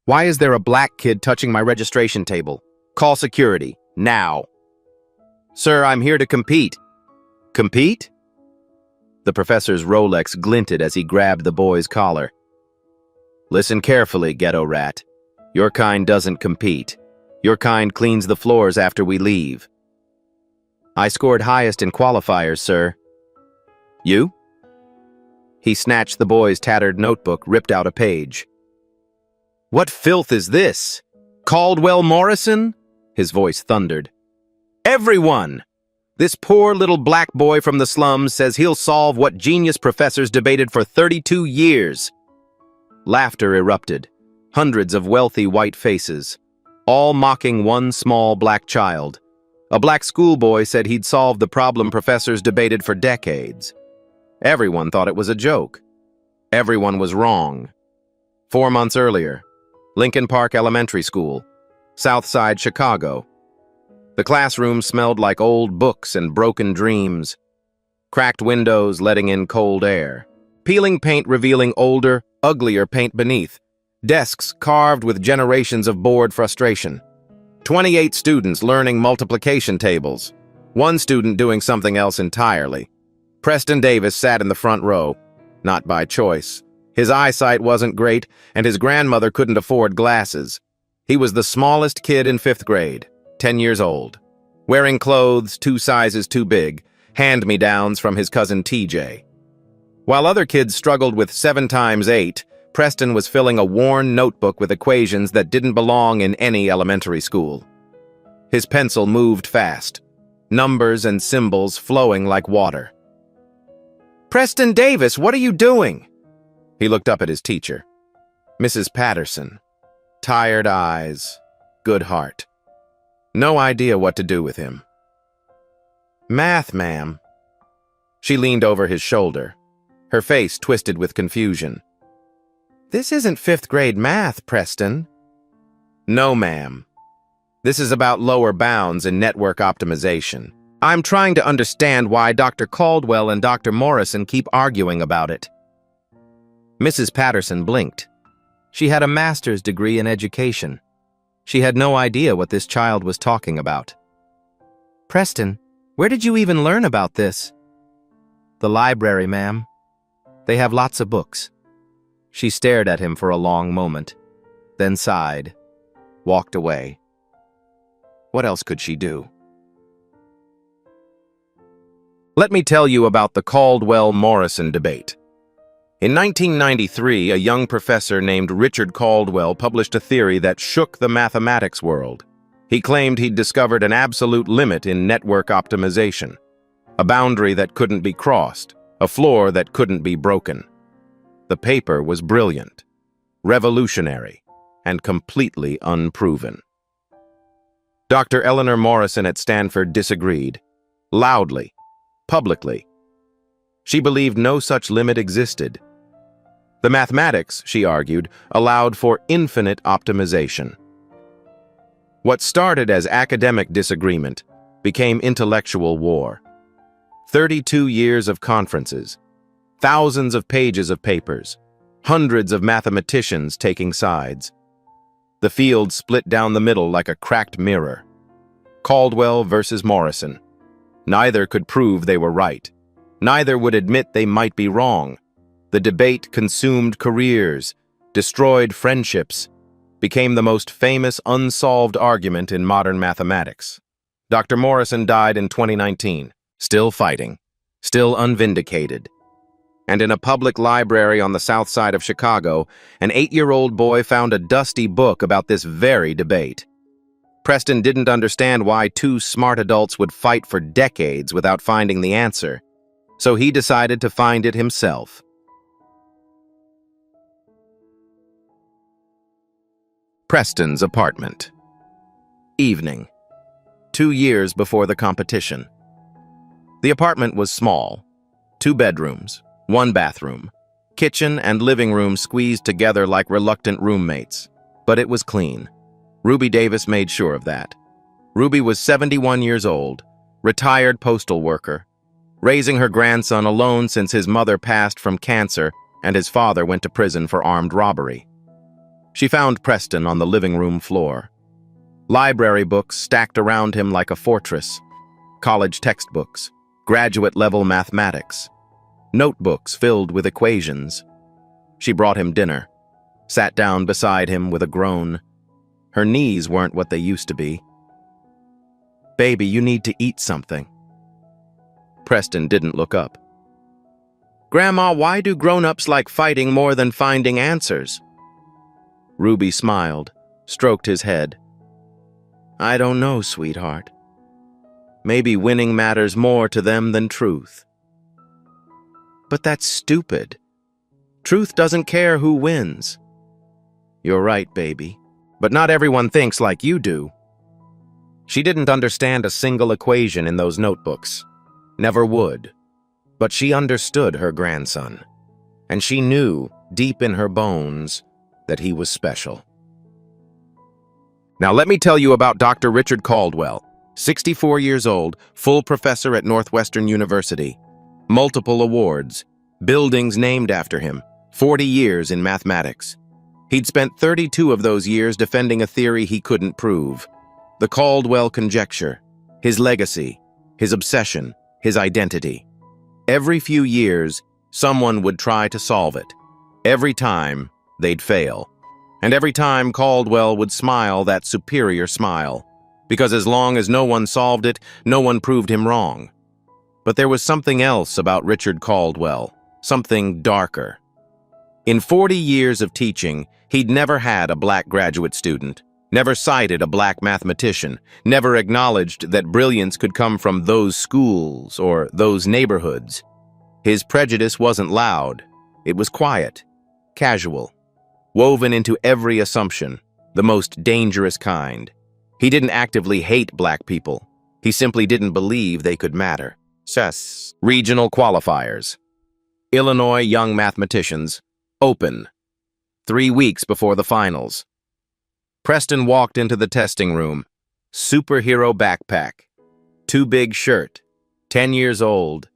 Why is there a black kid touching my registration table? Call security, now. Sir, I'm here to compete. Compete? The professor's Rolex glinted as he grabbed the boy's collar. Listen carefully, ghetto rat. Your kind doesn't compete. Your kind cleans the floors after we leave. I scored highest in qualifiers, sir. You? He snatched the boy's tattered notebook, ripped out a page. What filth is this? Caldwell Morrison? His voice thundered. Everyone! This poor little black boy from the slums says he'll solve what genius professors debated for 32 years. Laughter erupted. Hundreds of wealthy white faces, all mocking one small black child. A black schoolboy said he'd solved the problem professors debated for decades. Everyone thought it was a joke. Everyone was wrong. 4 months earlier, Lincoln Park Elementary School, South Side, Chicago. The classroom smelled like old books and broken dreams. Cracked windows letting in cold air. Peeling paint revealing older, uglier paint beneath. Desks carved with generations of bored frustration. 28 students learning multiplication tables. One student doing something else entirely. Preston Davis sat in the front row, not by choice. His eyesight wasn't great, and his grandmother couldn't afford glasses. He was the smallest kid in 5th grade, 10 years old. Wearing clothes 2 sizes too big, hand-me-downs from his cousin TJ. While other kids struggled with 7 times 8, Preston was filling a worn notebook with equations that didn't belong in any elementary school. His pencil moved fast, numbers and symbols flowing like water. Preston Davis, what are you doing? He looked up at his teacher. Mrs. Patterson. Tired eyes, good heart. No idea what to do with him. Math, ma'am. She leaned over his shoulder, her face twisted with confusion. This isn't 5th grade math, Preston. No, ma'am. This is about lower bounds in network optimization. I'm trying to understand why Dr. Caldwell and Dr. Morrison keep arguing about it. Mrs. Patterson blinked. She had a master's degree in education. She had no idea what this child was talking about. Preston, where did you even learn about this? The library, ma'am. They have lots of books. She stared at him for a long moment, then sighed, walked away. What else could she do? Let me tell you about the Caldwell-Morrison debate. In 1993, a young professor named Richard Caldwell published a theory that shook the mathematics world. He claimed he'd discovered an absolute limit in network optimization, a boundary that couldn't be crossed, a floor that couldn't be broken. The paper was brilliant, revolutionary, and completely unproven. Dr. Eleanor Morrison at Stanford disagreed, loudly, publicly. She believed no such limit existed. The mathematics, she argued, allowed for infinite optimization. What started as academic disagreement became intellectual war. 32 years of conferences, thousands of pages of papers, hundreds of mathematicians taking sides. The field split down the middle like a cracked mirror. Caldwell versus Morrison. Neither could prove they were right. Neither would admit they might be wrong. The debate consumed careers, destroyed friendships, became the most famous unsolved argument in modern mathematics. Dr. Morrison died in 2019, still fighting, still unvindicated. And in a public library on the south side of Chicago, an 8-year-old boy found a dusty book about this very debate. Preston didn't understand why 2 smart adults would fight for decades without finding the answer, so he decided to find it himself. Preston's apartment. Evening. 2 years before the competition. The apartment was small. 2 bedrooms, 1 bathroom, kitchen and living room squeezed together like reluctant roommates. But it was clean. Ruby Davis made sure of that. Ruby was 71 years old, retired postal worker, raising her grandson alone since his mother passed from cancer and his father went to prison for armed robbery. She found Preston on the living room floor. Library books stacked around him like a fortress. College textbooks, graduate-level mathematics, notebooks filled with equations. She brought him dinner, sat down beside him with a groan. Her knees weren't what they used to be. "Baby, you need to eat something." Preston didn't look up. "Grandma, why do grown-ups like fighting more than finding answers?" Ruby smiled, stroked his head. "I don't know, sweetheart. Maybe winning matters more to them than truth." "But that's stupid. Truth doesn't care who wins." "You're right, baby. But not everyone thinks like you do." She didn't understand a single equation in those notebooks. Never would. But she understood her grandson. And she knew, deep in her bones, that he was special. Now let me tell you about Dr. Richard Caldwell, 64 years old, full professor at Northwestern University. Multiple awards, buildings named after him, 40 years in mathematics. He'd spent 32 of those years defending a theory he couldn't prove. The Caldwell conjecture, his legacy, his obsession, his identity. Every few years, someone would try to solve it. Every time, they'd fail. And every time, Caldwell would smile that superior smile. Because as long as no one solved it, no one proved him wrong. But there was something else about Richard Caldwell, something darker. In 40 years of teaching, he'd never had a black graduate student, never cited a black mathematician, never acknowledged that brilliance could come from those schools or those neighborhoods. His prejudice wasn't loud. It was quiet, casual, woven into every assumption, the most dangerous kind. He didn't actively hate black people. He simply didn't believe they could matter. Regional qualifiers. Illinois Young Mathematicians. Open. 3 weeks before the finals. Preston walked into the testing room. Superhero backpack. Too big shirt. 10 years old.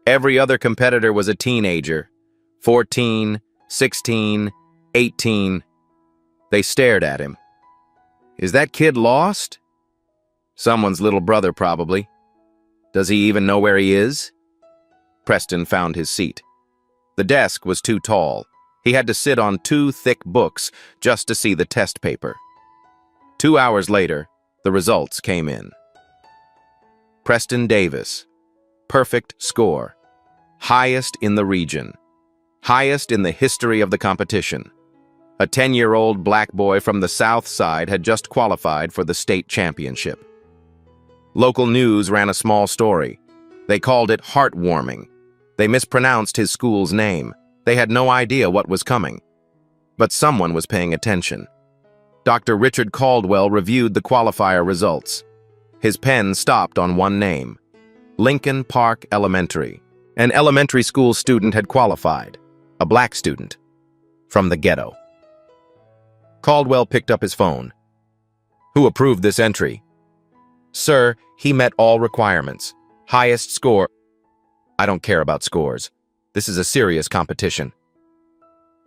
Every other competitor was a teenager. 14, 16, 18. They stared at him. Is that kid lost? Someone's little brother, probably. Does he even know where he is? Preston found his seat. The desk was too tall. He had to sit on 2 thick books just to see the test paper. 2 hours later, the results came in. Preston Davis. Perfect score. Highest in the region. Highest in the history of the competition. A 10-year-old black boy from the South Side had just qualified for the state championship. Local news ran a small story. They called it heartwarming. They mispronounced his school's name. They had no idea what was coming. But someone was paying attention. Dr. Richard Caldwell reviewed the qualifier results. His pen stopped on one name. Lincoln Park Elementary. An elementary school student had qualified. A black student. From the ghetto. Caldwell picked up his phone. Who approved this entry? Sir, he met all requirements. Highest score. I don't care about scores. This is a serious competition.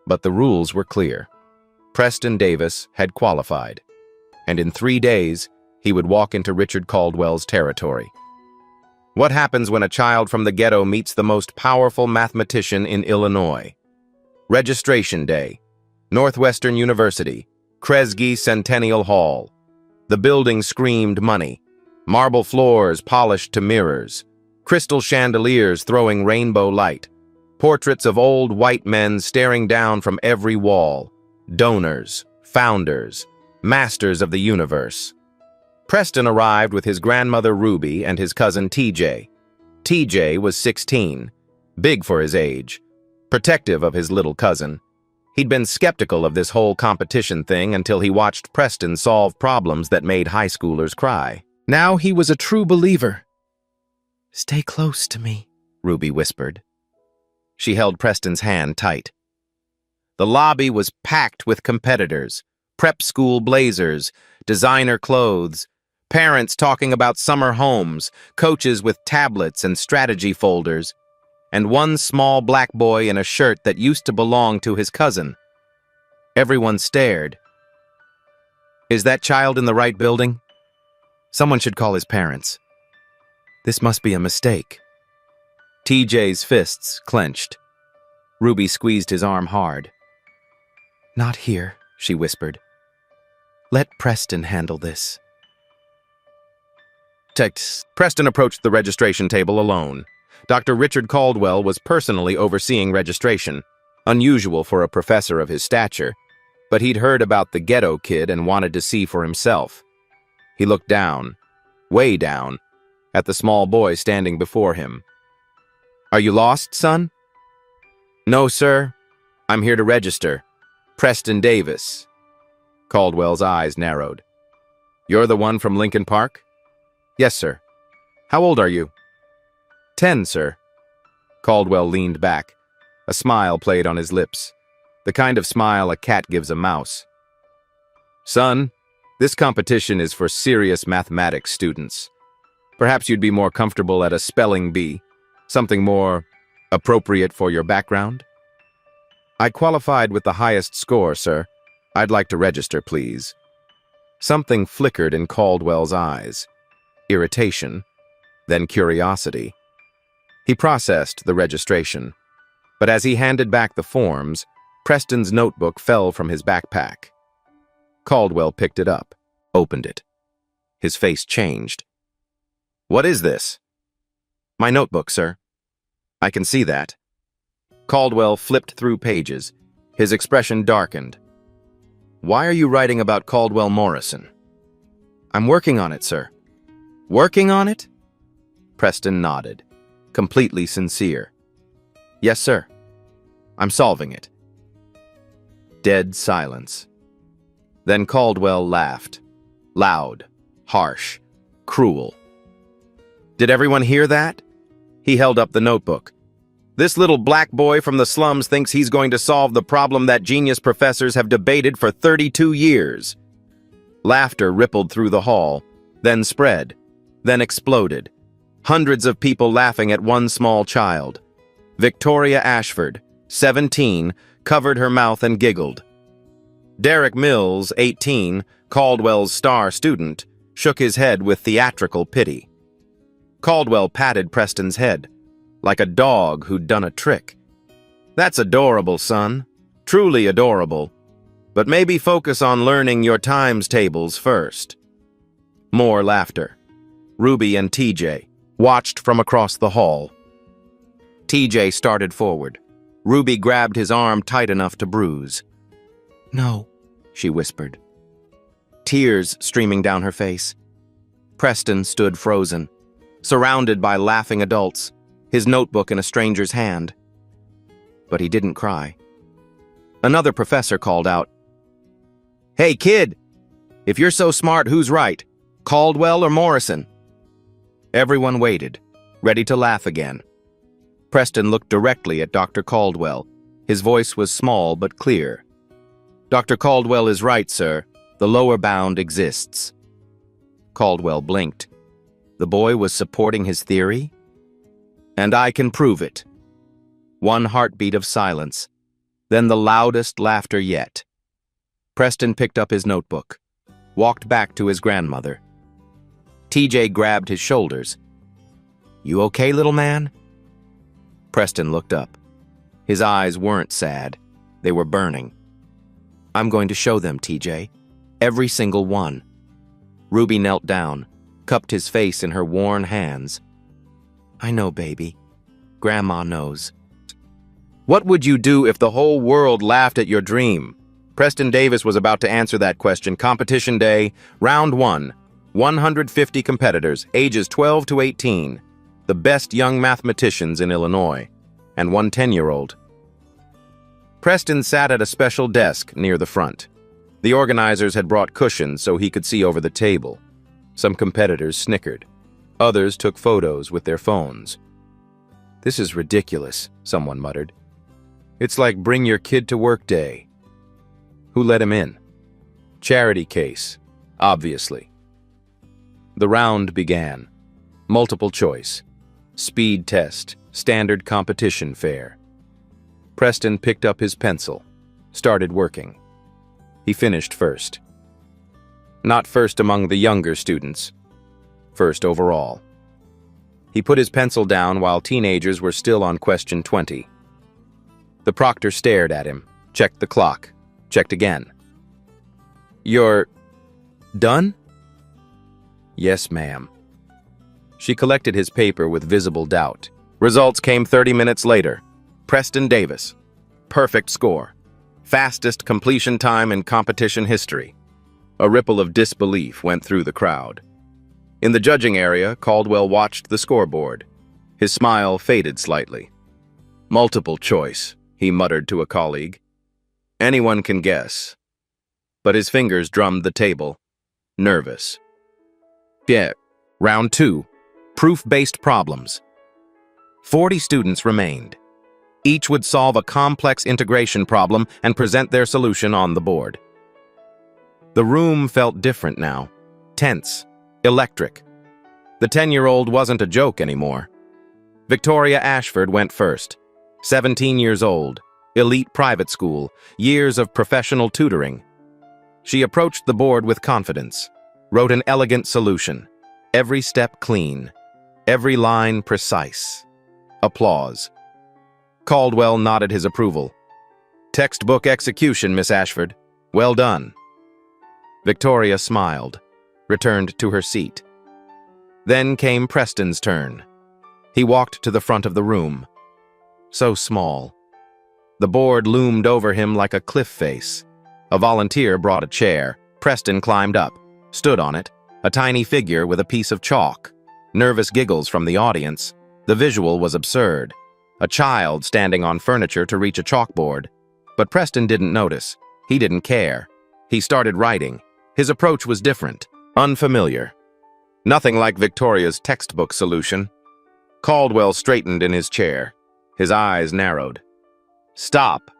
But the rules were clear. Preston Davis had qualified. And in 3 days, he would walk into Richard Caldwell's territory. What happens when a child from the ghetto meets the most powerful mathematician in Illinois? Registration Day. Northwestern University. Kresge Centennial Hall. The building screamed money. Marble floors polished to mirrors. Crystal chandeliers throwing rainbow light. Portraits of old white men staring down from every wall. Donors, founders, masters of the universe. Preston arrived with his grandmother Ruby and his cousin TJ. TJ was 16, big for his age, protective of his little cousin. He'd been skeptical of this whole competition thing until he watched Preston solve problems that made high schoolers cry. Now he was a true believer. "Stay close to me," Ruby whispered. She held Preston's hand tight. The lobby was packed with competitors, prep school blazers, designer clothes, parents talking about summer homes, coaches with tablets and strategy folders, and one small black boy in a shirt that used to belong to his cousin. Everyone stared. Is that child in the right building? Someone should call his parents. This must be a mistake. TJ's fists clenched. Ruby squeezed his arm hard. Not here, she whispered. Let Preston handle this. Preston approached the registration table alone. Dr. Richard Caldwell was personally overseeing registration, unusual for a professor of his stature, but he'd heard about the ghetto kid and wanted to see for himself. He looked down, way down, at the small boy standing before him. Are you lost, son? No, sir. I'm here to register. Preston Davis. Caldwell's eyes narrowed. You're the one from Lincoln Park? Yes, sir. How old are you? 10, sir. Caldwell leaned back. A smile played on his lips, the kind of smile a cat gives a mouse. Son, this competition is for serious mathematics students. Perhaps you'd be more comfortable at a spelling bee, something more appropriate for your background? I qualified with the highest score, sir. I'd like to register, please. Something flickered in Caldwell's eyes. Irritation, then curiosity. He processed the registration, but as he handed back the forms, Preston's notebook fell from his backpack. Caldwell picked it up, opened it. His face changed. What is this? My notebook, sir. I can see that. Caldwell flipped through pages. His expression darkened. Why are you writing about Caldwell Morrison? I'm working on it, sir. Working on it? Preston nodded, completely sincere. Yes, sir. I'm solving it. Dead silence. Then Caldwell laughed. Loud, harsh, cruel. Did everyone hear that? He held up the notebook. This little black boy from the slums thinks he's going to solve the problem that genius professors have debated for 32 years. Laughter rippled through the hall, then spread, then exploded. Hundreds of people laughing at one small child. Victoria Ashford, 17, covered her mouth and giggled. Derek Mills, 18, Caldwell's star student, shook his head with theatrical pity. Caldwell patted Preston's head, like a dog who'd done a trick. That's adorable, son. Truly adorable. But maybe focus on learning your times tables first. More laughter. Ruby and TJ watched from across the hall. TJ started forward. Ruby grabbed his arm tight enough to bruise. No, she whispered. Tears streaming down her face. Preston stood frozen, surrounded by laughing adults, his notebook in a stranger's hand. But he didn't cry. Another professor called out, Hey, kid! If you're so smart, who's right? Caldwell or Morrison? Everyone waited, ready to laugh again. Preston looked directly at Dr. Caldwell. His voice was small but clear. Dr. Caldwell is right, sir. The lower bound exists. Caldwell blinked. The boy was supporting his theory? And I can prove it. One heartbeat of silence, then the loudest laughter yet. Preston picked up his notebook, walked back to his grandmother. TJ grabbed his shoulders. You okay, little man? Preston looked up. His eyes weren't sad. They were burning. I'm going to show them, TJ. Every single one. Ruby knelt down, cupped his face in her worn hands. I know, baby. Grandma knows. What would you do if the whole world laughed at your dream? Preston Davis was about to answer that question. Competition day, round 1. 150 competitors, ages 12 to 18. The best young mathematicians in Illinois, and one 10-year-old. Preston sat at a special desk near the front. The organizers had brought cushions so he could see over the table. Some competitors snickered. Others took photos with their phones. This is ridiculous, someone muttered. It's like bring your kid to work day. Who let him in? Charity case, obviously. The round began. Multiple choice. Speed test, standard competition fare. Preston picked up his pencil, started working. He finished first. Not first among the younger students, first overall. He put his pencil down while teenagers were still on question 20. The proctor stared at him, checked the clock, checked again. "You're done?" "Yes, ma'am." She collected his paper with visible doubt. Results came 30 minutes later. Preston Davis. Perfect score. Fastest completion time in competition history. A ripple of disbelief went through the crowd. In the judging area, Caldwell watched the scoreboard. His smile faded slightly. "Multiple choice," he muttered to a colleague. "Anyone can guess." But his fingers drummed the table. Nervous. Yeah. Round 2. Proof-based problems. 40 students remained. Each would solve a complex integration problem and present their solution on the board. The room felt different now. Tense. Electric. The 10-year-old wasn't a joke anymore. Victoria Ashford went first. 17 years old. Elite private school. Years of professional tutoring. She approached the board with confidence. Wrote an elegant solution. Every step clean. Every line precise. Applause. Caldwell nodded his approval. "Textbook execution, Miss Ashford. Well done." Victoria smiled, returned to her seat. Then came Preston's turn. He walked to the front of the room. So small. The board loomed over him like a cliff face. A volunteer brought a chair. Preston climbed up, stood on it, a tiny figure with a piece of chalk. Nervous giggles from the audience. The visual was absurd. A child standing on furniture to reach a chalkboard. But Preston didn't notice. He didn't care. He started writing. His approach was different, unfamiliar. Nothing like Victoria's textbook solution. Caldwell straightened in his chair. His eyes narrowed. "Stop."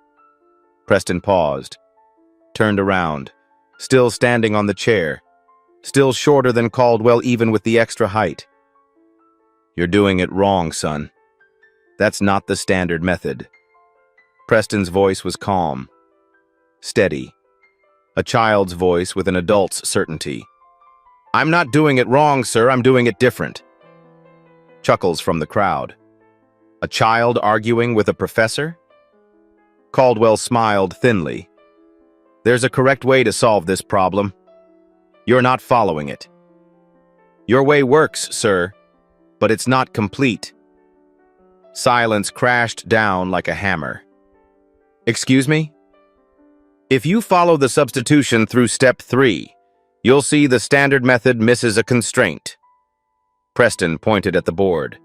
Preston paused, turned around, still standing on the chair, still shorter than Caldwell even with the extra height. "You're doing it wrong, son. That's not the standard method." Preston's voice was calm, steady, a child's voice with an adult's certainty. "I'm not doing it wrong, sir. I'm doing it different." Chuckles from the crowd. A child arguing with a professor? Caldwell smiled thinly. "There's a correct way to solve this problem. You're not following it. Your way works, sir, but it's not complete." Silence crashed down like a hammer. "Excuse me? If you follow the substitution through step 3, you'll see the standard method misses a constraint." Preston pointed at the board.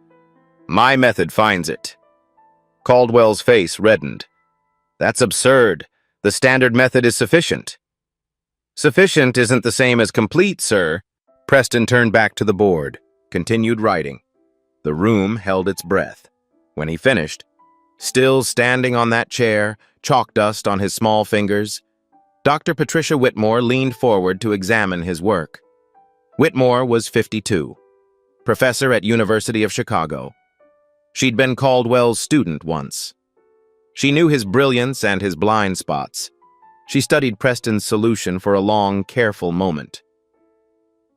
"My method finds it." Caldwell's face reddened. "That's absurd. The standard method is sufficient." "Sufficient isn't the same as complete, sir." Preston turned back to the board, continued writing. The room held its breath. When he finished, still standing on that chair, chalk dust on his small fingers, Dr. Patricia Whitmore leaned forward to examine his work. Whitmore was 52, professor at University of Chicago. She'd been Caldwell's student once. She knew his brilliance and his blind spots. She studied Preston's solution for a long, careful moment.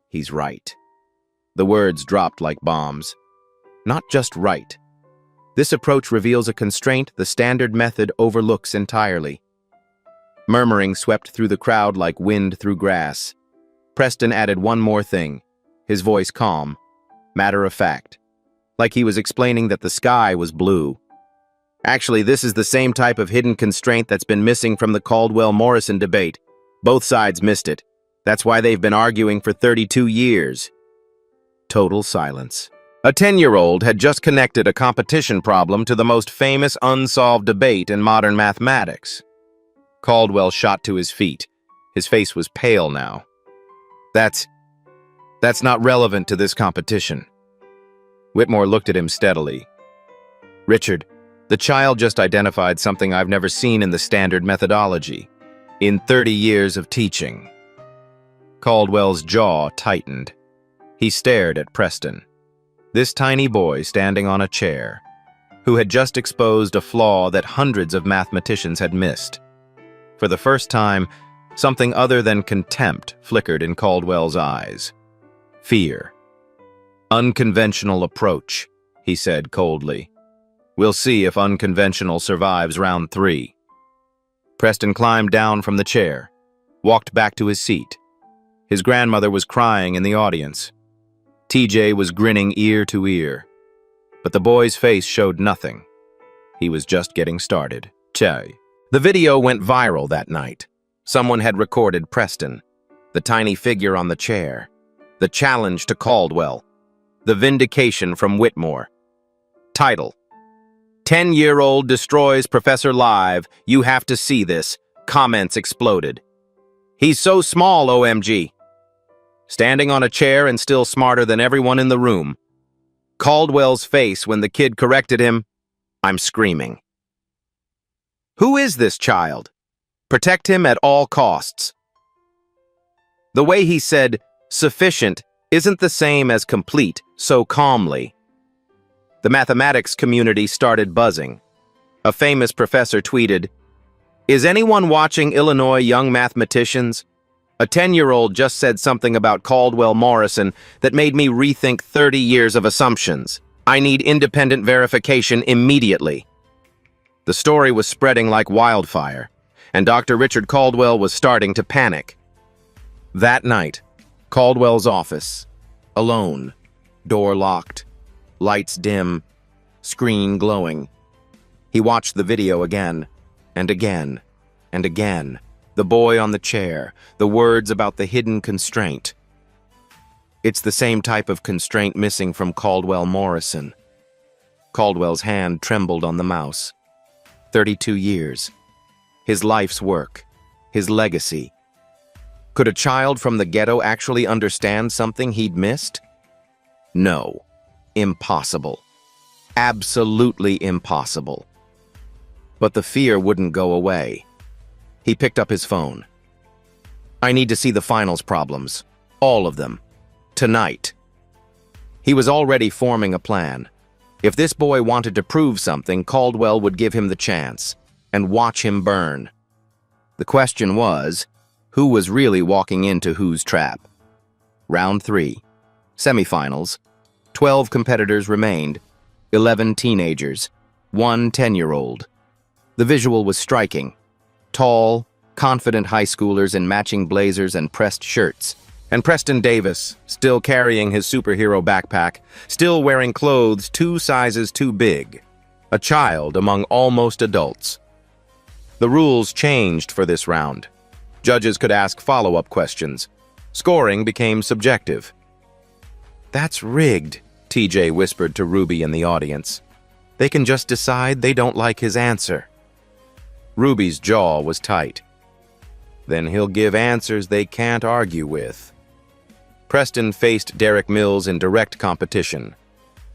"He's right." The words dropped like bombs. Not just right. This approach reveals a constraint the standard method overlooks entirely. Murmuring swept through the crowd like wind through grass. Preston added one more thing, his voice calm, matter of fact, like he was explaining that the sky was blue. "Actually, this is the same type of hidden constraint that's been missing from the Caldwell-Morrison debate. Both sides missed it. That's why they've been arguing for 32 years. Total silence. A 10-year-old had just connected a competition problem to the most famous unsolved debate in modern mathematics. Caldwell shot to his feet. His face was pale now. That's not relevant to this competition." Whitmore looked at him steadily. "Richard, the child just identified something I've never seen in the standard methodology, in 30 years of teaching." Caldwell's jaw tightened. He stared at Preston. This tiny boy standing on a chair, who had just exposed a flaw that hundreds of mathematicians had missed. For the first time, Something other than contempt flickered in Caldwell's eyes. Fear. "Unconventional approach," he said coldly. "We'll see if unconventional survives round 3. Preston climbed down from the chair, walked back to his seat. His grandmother was crying in the audience. TJ was grinning ear to ear. But the boy's face showed nothing. He was just getting started. Chai. The video went viral that night. Someone had recorded Preston, the tiny figure on the chair, the challenge to Caldwell, the vindication from Whitmore. Title: 10-year-old destroys Professor live. You have to see this. Comments exploded. He's so small, OMG. Standing on a chair and still smarter than everyone in the room. Caldwell's face when the kid corrected him. I'm screaming. Who is this child? Protect him at all costs. The way he said, sufficient, isn't the same as complete, so calmly. The mathematics community started buzzing. A famous professor tweeted, "Is anyone watching Illinois Young Mathematicians? A 10-year-old just said something about Caldwell Morrison that made me rethink 30 years of assumptions. I need independent verification immediately." The story was spreading like wildfire, and Dr. Richard Caldwell was starting to panic. That night, Caldwell's office, alone, door locked, lights dim, screen glowing. He watched the video again, and again, and again. The boy on the chair, the words about the hidden constraint. It's the same type of constraint missing from Caldwell Morrison. Caldwell's hand trembled on the mouse. 32 years. His life's work. His legacy. Could a child from the ghetto actually understand something he'd missed? No. Impossible. Absolutely impossible. But the fear wouldn't go away. He picked up his phone. I need to see the finals problems. All of them. Tonight. He was already forming a plan. If this boy wanted to prove something, Caldwell would give him the chance, and watch him burn. The question was, who was really walking into whose trap? Round 3. Semifinals. 12 competitors remained. 11 teenagers. 1 10-year-old. The visual was striking. Tall, confident high schoolers in matching blazers and pressed shirts. And Preston Davis, still carrying his superhero backpack, still wearing clothes 2 sizes too big. A child among almost adults. The rules changed for this round. Judges could ask follow-up questions. Scoring became subjective. That's rigged, TJ whispered to Ruby in the audience. They can just decide they don't like his answer. Ruby's jaw was tight. Then he'll give answers they can't argue with. Preston faced Derek Mills in direct competition.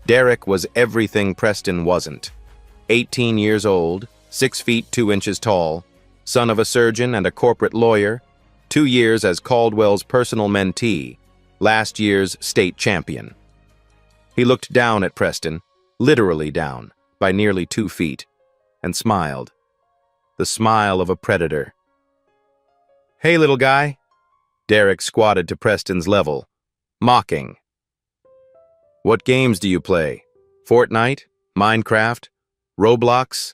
Derek was everything Preston wasn't. 18 years old, 6 feet 2 inches tall, son of a surgeon and a corporate lawyer, 2 years as Caldwell's personal mentee, last year's state champion. He looked down at Preston, literally down, by nearly 2 feet, and smiled. The smile of a predator. Hey, little guy. Derek squatted to Preston's level, mocking. What games do you play? Fortnite? Minecraft? Roblox?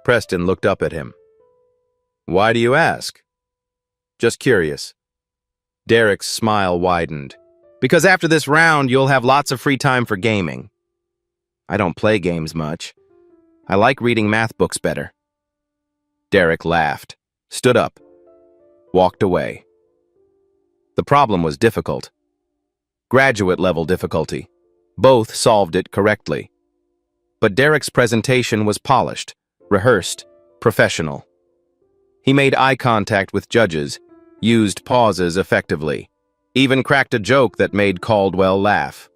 Preston looked up at him. Why do you ask? Just curious. Derek's smile widened. Because after this round, you'll have lots of free time for gaming. I don't play games much. I like reading math books better. Derek laughed, stood up, walked away. The problem was difficult. Graduate-level difficulty. Both solved it correctly. But Derek's presentation was polished, rehearsed, professional. He made eye contact with judges, used pauses effectively, even cracked a joke that made Caldwell laugh.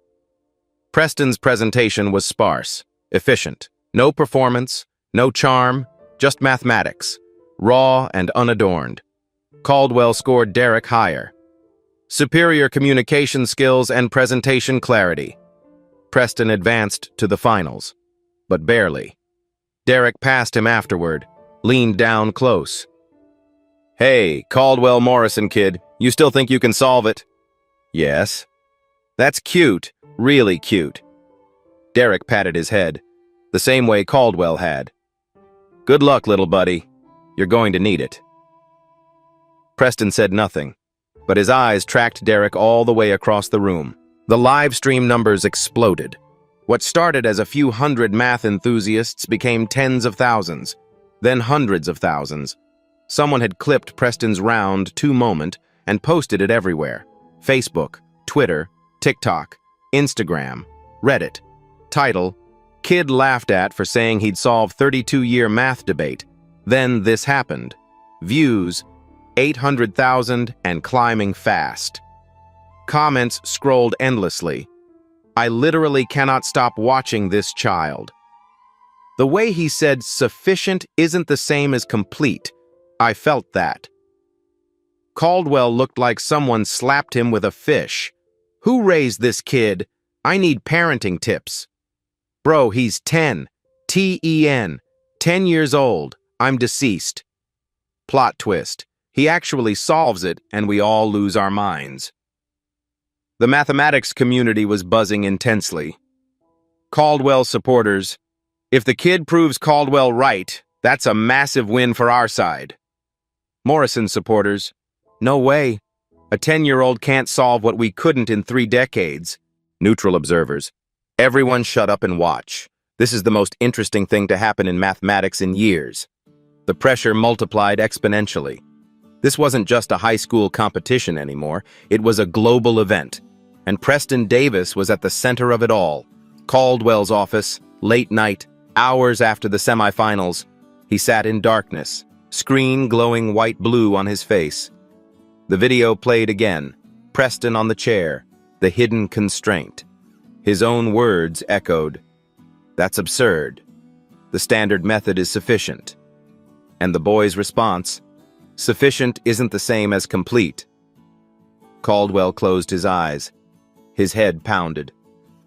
Preston's presentation was sparse, efficient. No performance, no charm, just mathematics, raw and unadorned. Caldwell scored Derek higher. Superior communication skills and presentation clarity. Preston advanced to the finals, but barely. Derek passed him afterward, leaned down close. Hey, Caldwell Morrison kid, you still think you can solve it? Yes. That's cute, really cute. Derek patted his head, the same way Caldwell had. Good luck, little buddy. You're going to need it. Preston said nothing, but his eyes tracked Derek all the way across the room. The live stream numbers exploded. What started as a few hundred math enthusiasts became tens of thousands, then hundreds of thousands. Someone had clipped Preston's round 2 moment and posted it everywhere. Facebook, Twitter, TikTok, Instagram, Reddit. Title, Kid laughed at for saying he'd solve 32-year math debate. Then this happened. Views, 800,000 and climbing fast. Comments scrolled endlessly. I literally cannot stop watching this child. The way he said sufficient isn't the same as complete. I felt that. Caldwell looked like someone slapped him with a fish. Who raised this kid? I need parenting tips. Bro, he's 10. T-E-N. 10 years old. I'm deceased. Plot twist. He actually solves it, and we all lose our minds. The mathematics community was buzzing intensely. Caldwell supporters, if the kid proves Caldwell right, that's a massive win for our side. Morrison supporters, no way. A 10-year-old can't solve what we couldn't in 3 decades. Neutral observers, everyone shut up and watch. This is the most interesting thing to happen in mathematics in years. The pressure multiplied exponentially. This wasn't just a high school competition anymore, it was a global event. And Preston Davis was at the center of it all. Caldwell's office, late night, hours after the semifinals. He sat in darkness, screen glowing white-blue on his face. The video played again, Preston on the chair, the hidden constraint. His own words echoed, "That's absurd. The standard method is sufficient." And the boy's response, "Sufficient isn't the same as complete." Caldwell closed his eyes. His head pounded.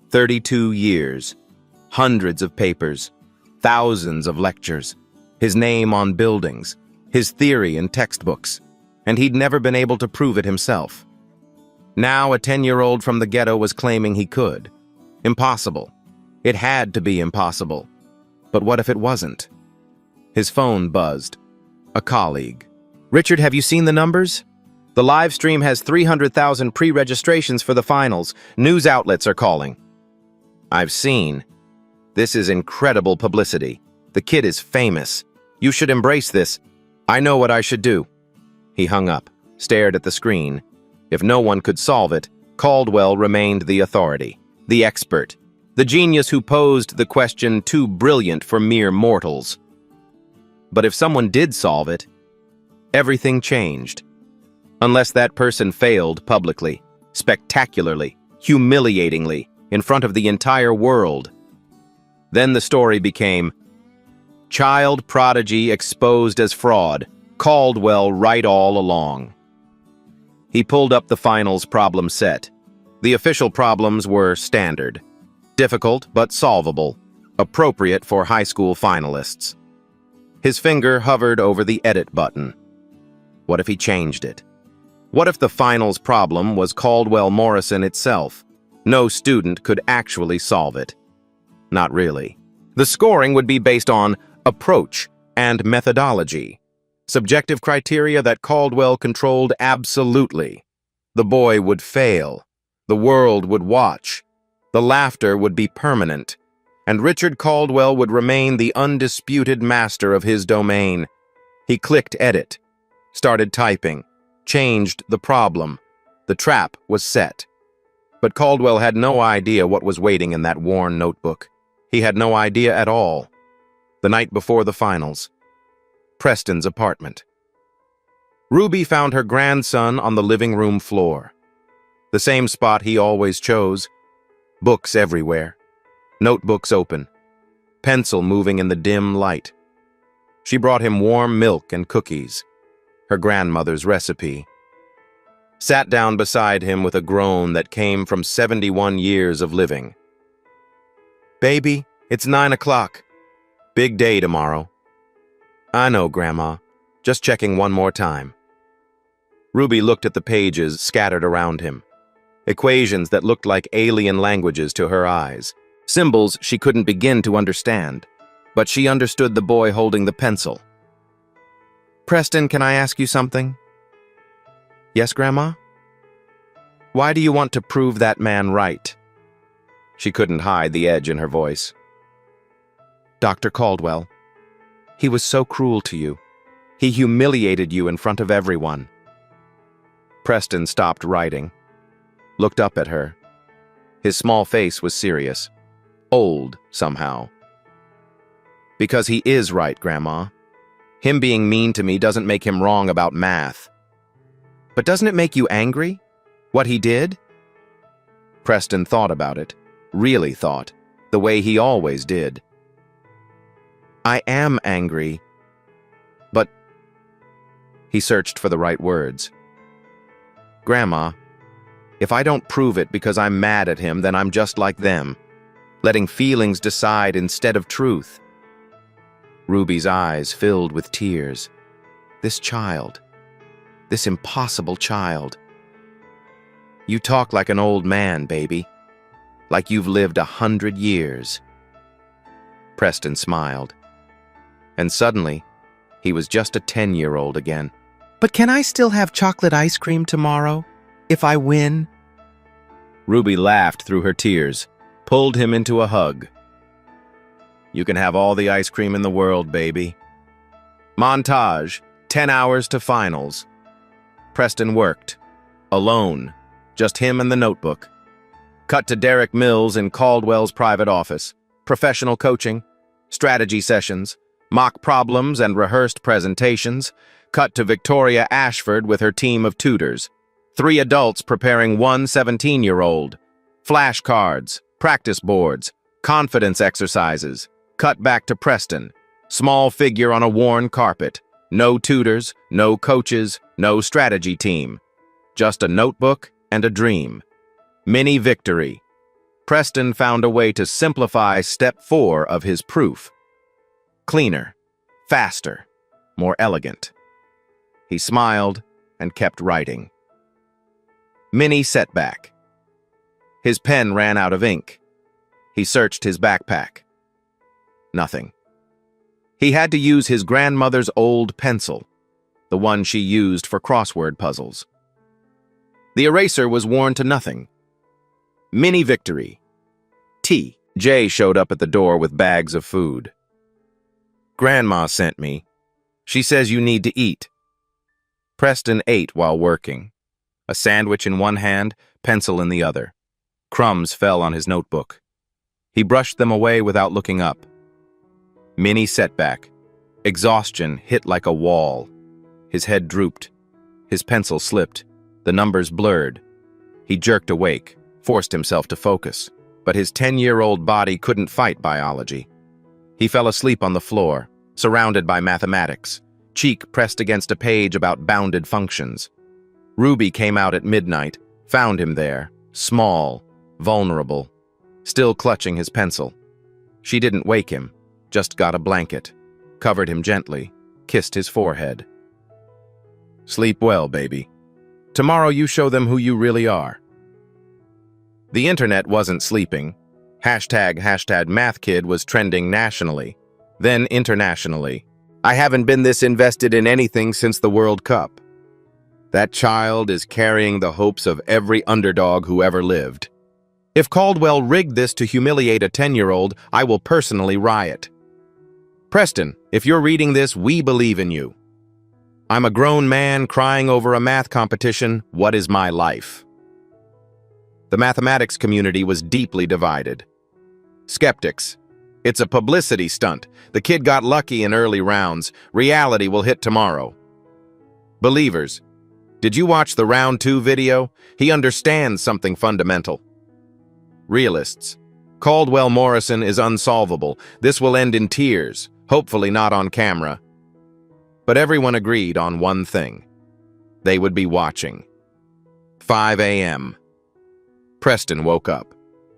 32 years, hundreds of papers, thousands of lectures, his name on buildings, his theory in textbooks, and he'd never been able to prove it himself. Now a 10-year-old from the ghetto was claiming he could. Impossible. It had to be impossible. But what if it wasn't? His phone buzzed. A colleague. Richard, have you seen the numbers? The live stream has 300,000 pre-registrations for the finals. News outlets are calling. I've seen. This is incredible publicity. The kid is famous. You should embrace this. I know what I should do. He hung up, stared at the screen. If no one could solve it, Caldwell remained the authority, the expert, the genius who posed the question too brilliant for mere mortals. But if someone did solve it, everything changed. Unless that person failed publicly, spectacularly, humiliatingly, in front of the entire world. Then the story became, child prodigy exposed as fraud, Caldwell right all along. He pulled up the finals problem set. The official problems were standard, difficult but solvable, appropriate for high school finalists. His finger hovered over the edit button. What if he changed it? What if the finals problem was Caldwell Morrison itself? No student could actually solve it. Not really. The scoring would be based on approach and methodology, subjective criteria that Caldwell controlled absolutely. The boy would fail. The world would watch. The laughter would be permanent. And Richard Caldwell would remain the undisputed master of his domain. He clicked edit, started typing, changed the problem. The trap was set. But Caldwell had no idea what was waiting in that worn notebook. He had no idea at all. The night before the finals. Preston's apartment. Ruby found her grandson on the living room floor. The same spot he always chose. Books everywhere. Notebooks open. Pencil moving in the dim light. She brought him warm milk and cookies. Her grandmother's recipe. Sat down beside him with a groan that came from 71 years of living. Baby, it's 9 o'clock. Big day tomorrow. I know, Grandma. Just checking one more time. Ruby looked at the pages scattered around him. Equations that looked like alien languages to her eyes. Symbols she couldn't begin to understand. But she understood the boy holding the pencil. "Preston, can I ask you something?" "Yes, Grandma?" "Why do you want to prove that man right?" She couldn't hide the edge in her voice. "Dr. Caldwell, he was so cruel to you. He humiliated you in front of everyone." Preston stopped writing, looked up at her. His small face was serious, old somehow. "Because he is right, Grandma. Him being mean to me doesn't make him wrong about math." "But doesn't it make you angry, what he did?" Preston thought about it, really thought, the way he always did. "I am angry, but—" He searched for the right words. "Grandma, if I don't prove it because I'm mad at him, then I'm just like them, letting feelings decide instead of truth." Ruby's eyes filled with tears. This child, this impossible child. "You talk like an old man, baby. Like you've lived 100 years. Preston smiled. And suddenly, he was just a 10-year-old again. "But can I still have chocolate ice cream tomorrow, if I win?" Ruby laughed through her tears, pulled him into a hug. "You can have all the ice cream in the world, baby." Montage, 10 hours to finals. Preston worked, alone, just him and the notebook. Cut to Derek Mills in Caldwell's private office. Professional coaching, strategy sessions, mock problems and rehearsed presentations. Cut to Victoria Ashford with her team of tutors. 3 adults preparing one 17-year-old. Flashcards, practice boards, confidence exercises. Cut back to Preston. Small figure on a worn carpet. No tutors, no coaches, no strategy team. Just a notebook and a dream. Mini victory. Preston found a way to simplify step 4 of his proof. Cleaner, faster, more elegant. He smiled and kept writing. Mini setback. His pen ran out of ink. He searched his backpack. Nothing. He had to use his grandmother's old pencil, the one she used for crossword puzzles. The eraser was worn to nothing. Mini victory. Tea. Jay showed up at the door with bags of food. "Grandma sent me. She says you need to eat." Preston ate while working. A sandwich in one hand, pencil in the other. Crumbs fell on his notebook. He brushed them away without looking up. Mini setback. Exhaustion hit like a wall. His head drooped. His pencil slipped. The numbers blurred. He jerked awake, forced himself to focus. But his 10-year-old body couldn't fight biology. He fell asleep on the floor, surrounded by mathematics, cheek pressed against a page about bounded functions. Ruby came out at midnight, found him there, small, vulnerable, still clutching his pencil. She didn't wake him, just got a blanket, covered him gently, kissed his forehead. "Sleep well, baby. Tomorrow you show them who you really are." The internet wasn't sleeping. Hashtag #MathKid was trending nationally, then internationally. "I haven't been this invested in anything since the World Cup. That child is carrying the hopes of every underdog who ever lived. If Caldwell rigged this to humiliate a 10-year-old, I will personally riot. Preston, if you're reading this, we believe in you. I'm a grown man crying over a math competition. What is my life?" The mathematics community was deeply divided. Skeptics. "It's a publicity stunt. The kid got lucky in early rounds. Reality will hit tomorrow." Believers. "Did you watch the round 2 video? He understands something fundamental." Realists. "Caldwell Morrison is unsolvable. This will end in tears, hopefully not on camera." But everyone agreed on one thing. They would be watching. 5 a.m. Preston woke up,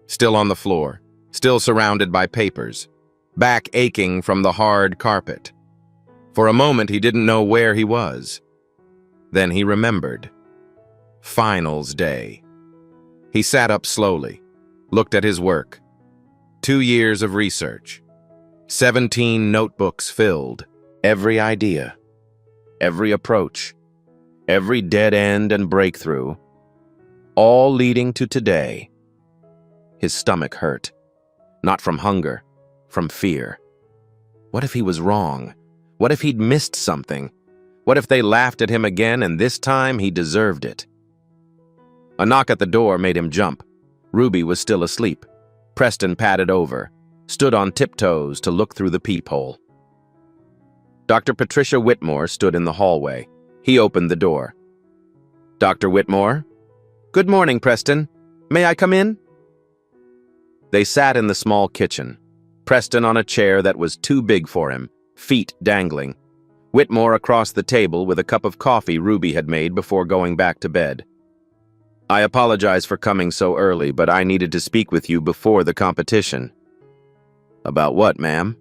still on the floor, still surrounded by papers, back aching from the hard carpet. For a moment, he didn't know where he was. Then he remembered. Finals day. He sat up slowly, looked at his work. 2 years of research. 17 notebooks filled. Every idea, every approach, every dead end and breakthrough, all leading to today. His stomach hurt, not from hunger, from fear. What if he was wrong? What if he'd missed something? What if they laughed at him again and this time he deserved it? A knock at the door made him jump. Ruby was still asleep. Preston padded over, stood on tiptoes to look through the peephole. Dr. Patricia Whitmore stood in the hallway. He opened the door. Dr. Whitmore? Good morning, Preston. May I come in? They sat in the small kitchen, Preston on a chair that was too big for him, feet dangling. Whitmore across the table with a cup of coffee Ruby had made before going back to bed. I apologize for coming so early, but I needed to speak with you before the competition. About what, ma'am?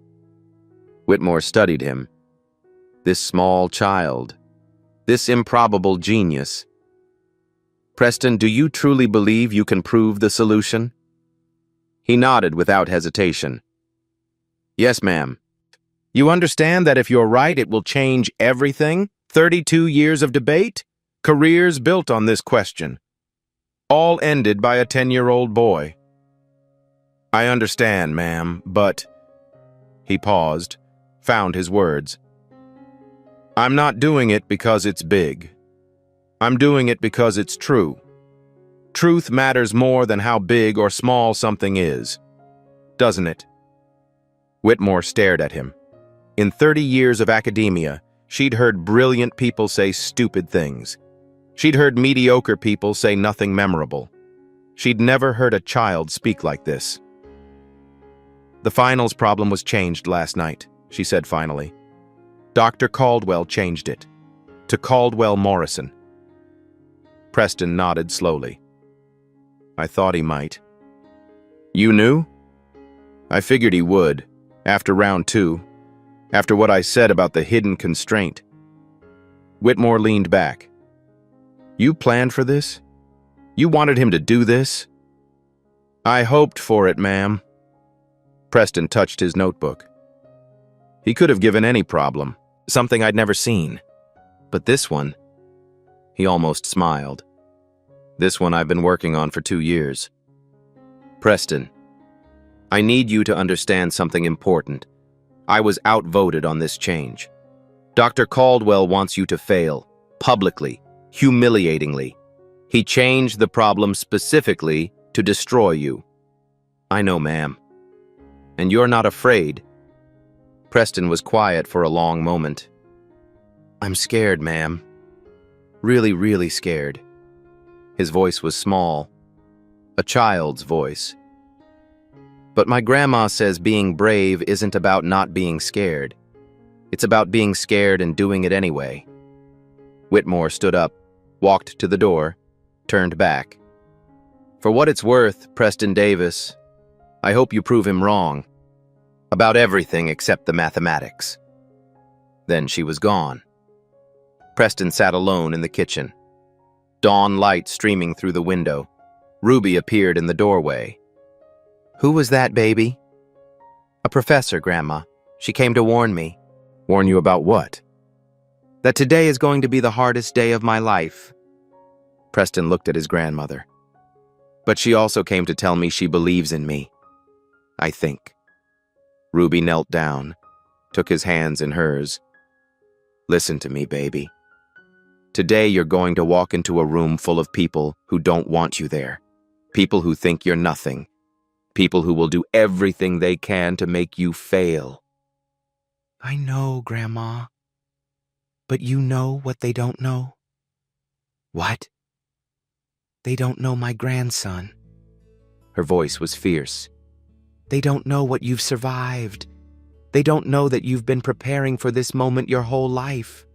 Whitmore studied him. This small child. This improbable genius. Preston, do you truly believe you can prove the solution? He nodded without hesitation. Yes, ma'am. You understand that if you're right, it will change everything? 32 years of debate? Careers built on this question. All ended by a 10-year-old boy. I understand, ma'am, but... He paused, found his words. I'm not doing it because it's big. I'm doing it because it's true. Truth matters more than how big or small something is, doesn't it? Whitmore stared at him. In 30 years of academia, she'd heard brilliant people say stupid things. She'd heard mediocre people say nothing memorable. She'd never heard a child speak like this. The finals problem was changed last night, she said finally. Dr. Caldwell changed it. To Caldwell Morrison. Preston nodded slowly. I thought he might. You knew? I figured he would, after round 2, after what I said about the hidden constraint. Whitmore leaned back. You planned for this? You wanted him to do this? I hoped for it, ma'am. Preston touched his notebook. He could have given any problem, something I'd never seen. But this one, he almost smiled. This one I've been working on for 2 years. Preston, I need you to understand something important. I was outvoted on this change. Dr. Caldwell wants you to fail, publicly, humiliatingly. He changed the problem specifically to destroy you. I know, ma'am. And you're not afraid. Preston was quiet for a long moment. I'm scared, ma'am. Really, really scared. His voice was small, a child's voice. But my grandma says being brave isn't about not being scared. It's about being scared and doing it anyway. Whitmore stood up, walked to the door, turned back. For what it's worth, Preston Davis, I hope you prove him wrong. About everything except the mathematics. Then she was gone. Preston sat alone in the kitchen. Dawn light streaming through the window. Ruby appeared in the doorway. Who was that, baby? A professor, Grandma. She came to warn me. Warn you about what? That today is going to be the hardest day of my life. Preston looked at his grandmother. But she also came to tell me she believes in me. I think. Ruby knelt down, took his hands in hers. Listen to me, baby. Today you're going to walk into a room full of people who don't want you there. People who think you're nothing. People who will do everything they can to make you fail. I know, Grandma. But you know what they don't know? What? They don't know my grandson. Her voice was fierce. They don't know what you've survived. They don't know that you've been preparing for this moment your whole life.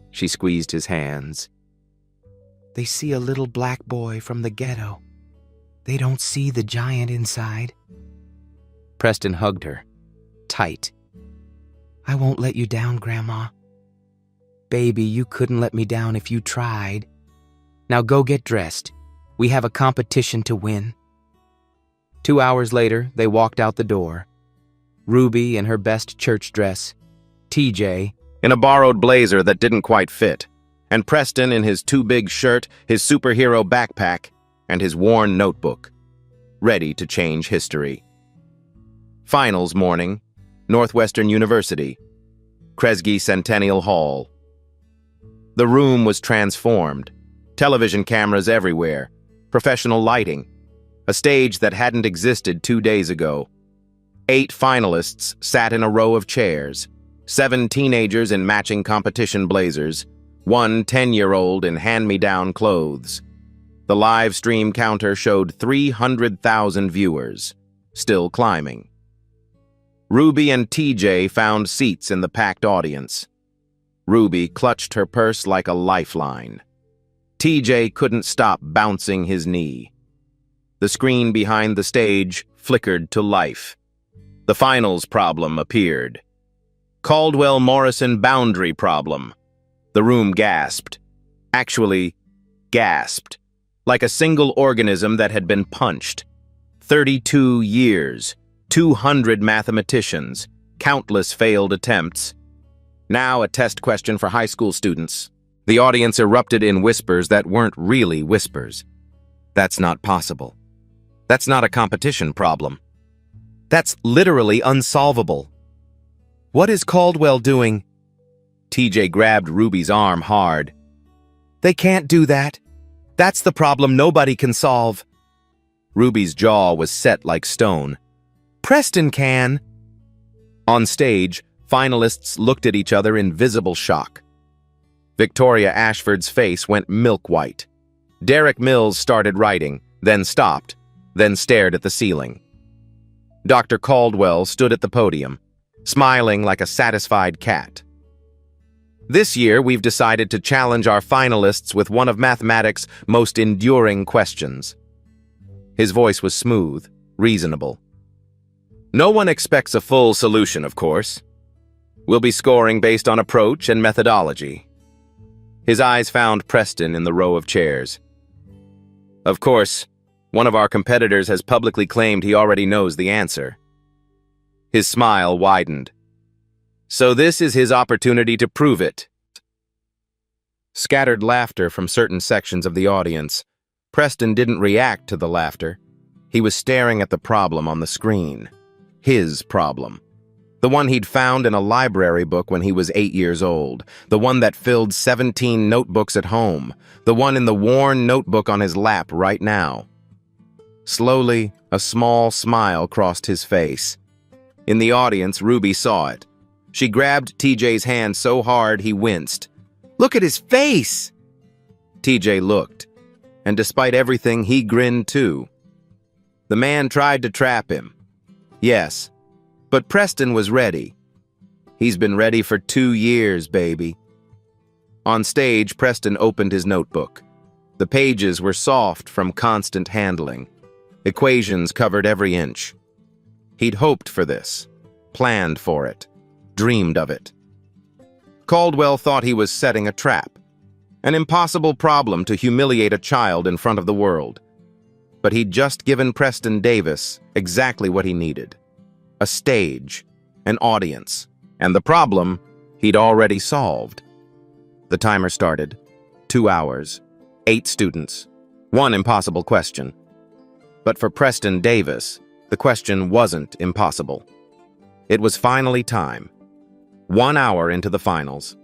She squeezed his hands. They see a little black boy from the ghetto. They don't see the giant inside. Preston hugged her, tight. I won't let you down, Grandma. Baby, you couldn't let me down if you tried. Now go get dressed. We have a competition to win." 2 hours later, they walked out the door. Ruby in her best church dress, TJ In a borrowed blazer that didn't quite fit, and Preston in his too big shirt, his superhero backpack, and his worn notebook, ready to change history. Finals morning, Northwestern University, Kresge Centennial Hall. The room was transformed. Television cameras everywhere, professional lighting, a stage that hadn't existed 2 days ago. 8 finalists sat in a row of chairs, 7 teenagers in matching competition blazers, 1 10-year-old in hand-me-down clothes. The live stream counter showed 300,000 viewers, still climbing. Ruby and TJ found seats in the packed audience. Ruby clutched her purse like a lifeline. TJ couldn't stop bouncing his knee. The screen behind the stage flickered to life. The finals problem appeared. Caldwell-Morrison boundary problem. The room gasped. Actually, gasped. Like a single organism that had been punched. 32 years, 200 mathematicians, countless failed attempts. Now a test question for high school students. The audience erupted in whispers that weren't really whispers. That's not possible. That's not a competition problem. That's literally unsolvable. What is Caldwell doing? TJ grabbed Ruby's arm hard. They can't do that. That's the problem nobody can solve. Ruby's jaw was set like stone. Preston can. On stage, finalists looked at each other in visible shock. Victoria Ashford's face went milk white. Derek Mills started writing, then stopped, then stared at the ceiling. Dr. Caldwell stood at the podium, smiling like a satisfied cat. This year, we've decided to challenge our finalists with one of mathematics' most enduring questions. His voice was smooth, reasonable. No one expects a full solution, of course. We'll be scoring based on approach and methodology. His eyes found Preston in the row of chairs. Of course, one of our competitors has publicly claimed he already knows the answer. His smile widened. So this is his opportunity to prove it. Scattered laughter from certain sections of the audience. Preston didn't react to the laughter. He was staring at the problem on the screen. His problem. The one he'd found in a library book when he was 8 years old. The one that filled 17 notebooks at home. The one in the worn notebook on his lap right now. Slowly, a small smile crossed his face. In the audience, Ruby saw it. She grabbed TJ's hand so hard he winced. "Look at his face!" TJ looked, and despite everything, he grinned too. The man tried to trap him. Yes, but Preston was ready. He's been ready for 2 years, baby. On stage, Preston opened his notebook. The pages were soft from constant handling. Equations covered every inch. He'd hoped for this, planned for it, dreamed of it. Caldwell thought he was setting a trap, an impossible problem to humiliate a child in front of the world. But he'd just given Preston Davis exactly what he needed. A stage, an audience, and the problem he'd already solved. The timer started. 2 hours, 8 students, 1 impossible question. But for Preston Davis, the question wasn't impossible. It was finally time. 1 hour into the finals.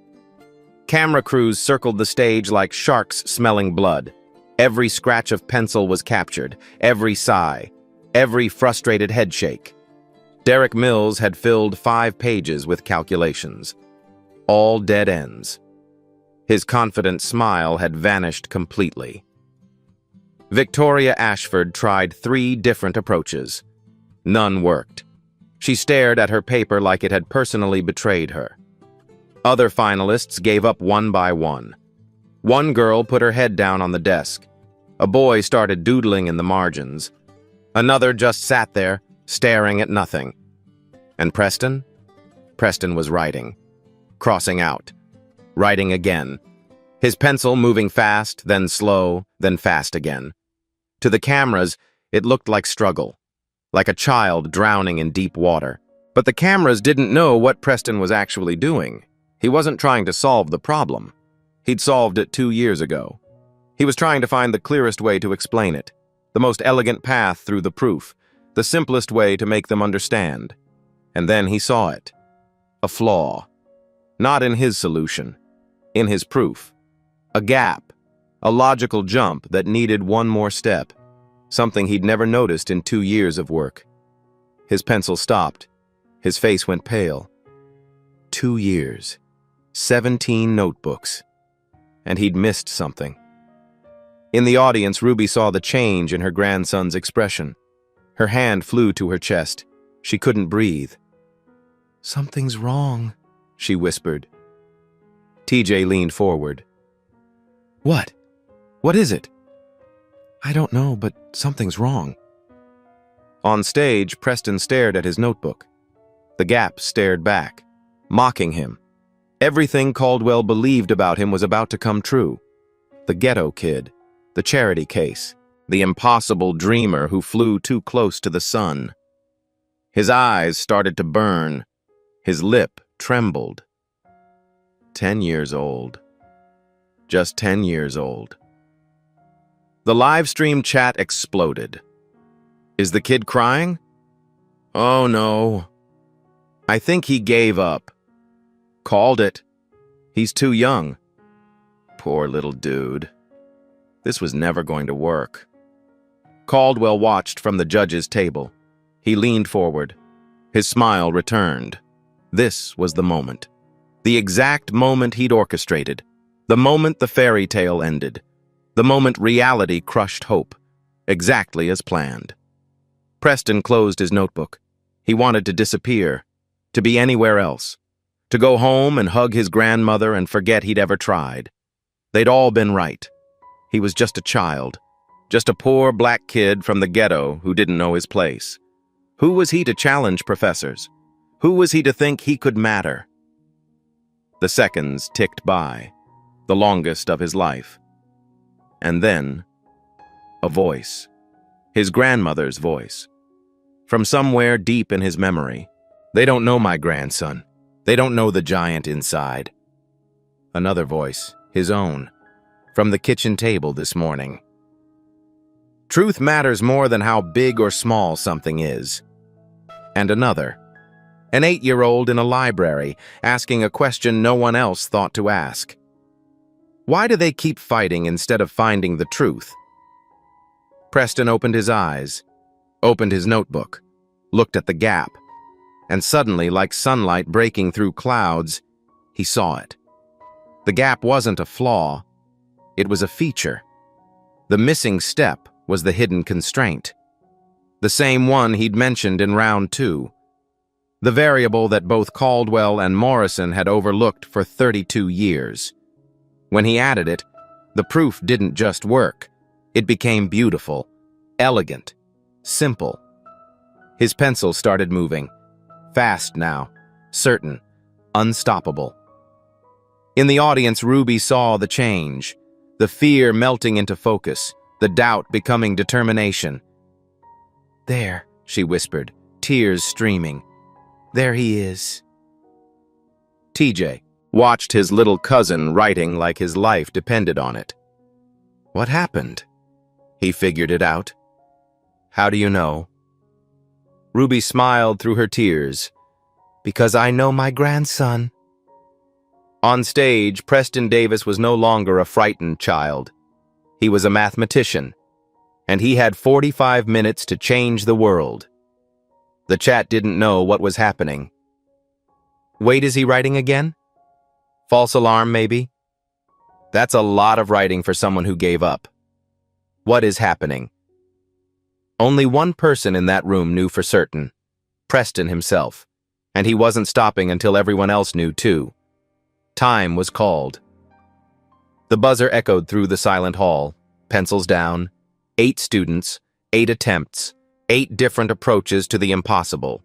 Camera crews circled the stage like sharks smelling blood. Every scratch of pencil was captured, every sigh, every frustrated headshake. Derek Mills had filled 5 pages with calculations. All dead ends. His confident smile had vanished completely. Victoria Ashford tried 3 different approaches. None worked. She stared at her paper like it had personally betrayed her. Other finalists gave up one by one. One girl put her head down on the desk. A boy started doodling in the margins. Another just sat there, staring at nothing. And Preston? Preston was writing, crossing out. writing again. His pencil moving fast, then slow, then fast again. To the cameras, it looked like struggle, like a child drowning in deep water. But the cameras didn't know what Preston was actually doing. He wasn't trying to solve the problem. He'd solved it 2 years ago. He was trying to find the clearest way to explain it, the most elegant path through the proof, the simplest way to make them understand. And then he saw it. A flaw. Not in his solution, in his proof. A gap, a logical jump that needed one more step, something he'd never noticed in 2 years of work. His pencil stopped. His face went pale. 2 years, 17 notebooks, and he'd missed something. In the audience, Ruby saw the change in her grandson's expression. Her hand flew to her chest. She couldn't breathe. "Something's wrong," she whispered. TJ leaned forward. "What? What is it?" "I don't know, but something's wrong." On stage, Preston stared at his notebook. The Gap stared back, mocking him. Everything Caldwell believed about him was about to come true. The ghetto kid, the charity case, the impossible dreamer who flew too close to the sun. His eyes started to burn. His lip trembled. 10 years old. Just 10 years old. The live stream chat exploded. "Is the kid crying?" "Oh no. I think he gave up. Called it. He's too young. Poor little dude. This was never going to work." Caldwell watched from the judge's table. He leaned forward. His smile returned. This was the moment. The exact moment he'd orchestrated. The moment the fairy tale ended. The moment reality crushed hope. Exactly as planned. Preston closed his notebook. He wanted to disappear. To be anywhere else. To go home and hug his grandmother and forget he'd ever tried. They'd all been right. He was just a child. Just a poor black kid from the ghetto who didn't know his place. Who was he to challenge professors? Who was he to think he could matter? The seconds ticked by, the longest of his life. And then, a voice. His grandmother's voice. From somewhere deep in his memory. "They don't know my grandson. They don't know the giant inside." Another voice, his own, from the kitchen table this morning. Truth matters more than how big or small something is. And another. An 8-year-old in a library, asking a question no one else thought to ask. Why do they keep fighting instead of finding the truth? Preston opened his eyes, opened his notebook, looked at the gap, and suddenly, like sunlight breaking through clouds, he saw it. The gap wasn't a flaw, it was a feature. The missing step was the hidden constraint. The same one he'd mentioned in round 2. The variable that both Caldwell and Morrison had overlooked for 32 years. When he added it, the proof didn't just work. It became beautiful, elegant, simple. His pencil started moving. Fast now, certain, unstoppable. In the audience, Ruby saw the change, the fear melting into focus, the doubt becoming determination. "There," she whispered, tears streaming. "There he is." TJ watched his little cousin writing like his life depended on it. "What happened?" He figured it out. "How do you know?" Ruby smiled through her tears. "Because I know my grandson." On stage, Preston Davis was no longer a frightened child. He was a mathematician, and he had 45 minutes to change the world. The chat didn't know what was happening. Wait, is he writing again? False alarm, maybe? That's a lot of writing for someone who gave up. What is happening? Only one person in that room knew for certain, Preston himself, and he wasn't stopping until everyone else knew too. Time was called. The buzzer echoed through the silent hall, pencils down, 8 students, 8 attempts, 8 different approaches to the impossible.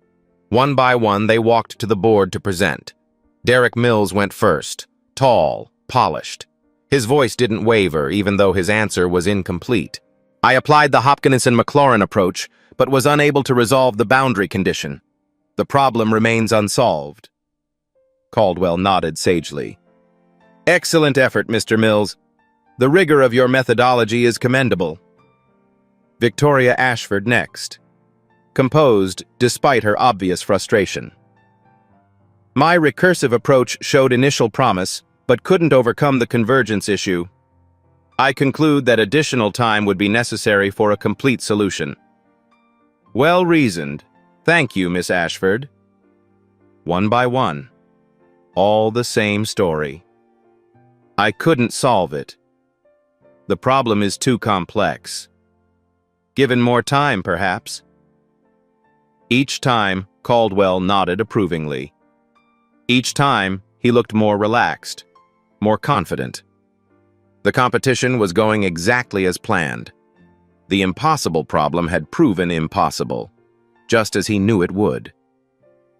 One by one, they walked to the board to present. Derek Mills went first, tall, polished. His voice didn't waver, even though his answer was incomplete. I applied the Hopkins and Maclaurin approach, but was unable to resolve the boundary condition. The problem remains unsolved. Caldwell nodded sagely. Excellent effort, Mr. Mills. The rigor of your methodology is commendable. Victoria Ashford next, composed despite her obvious frustration. My recursive approach showed initial promise, but couldn't overcome the convergence issue. I conclude that additional time would be necessary for a complete solution. Well reasoned. Thank you, Miss Ashford. One by one. All the same story. I couldn't solve it. The problem is too complex. Given more time, perhaps. Each time, Caldwell nodded approvingly. Each time, he looked more relaxed, more confident. The competition was going exactly as planned. The impossible problem had proven impossible, just as he knew it would.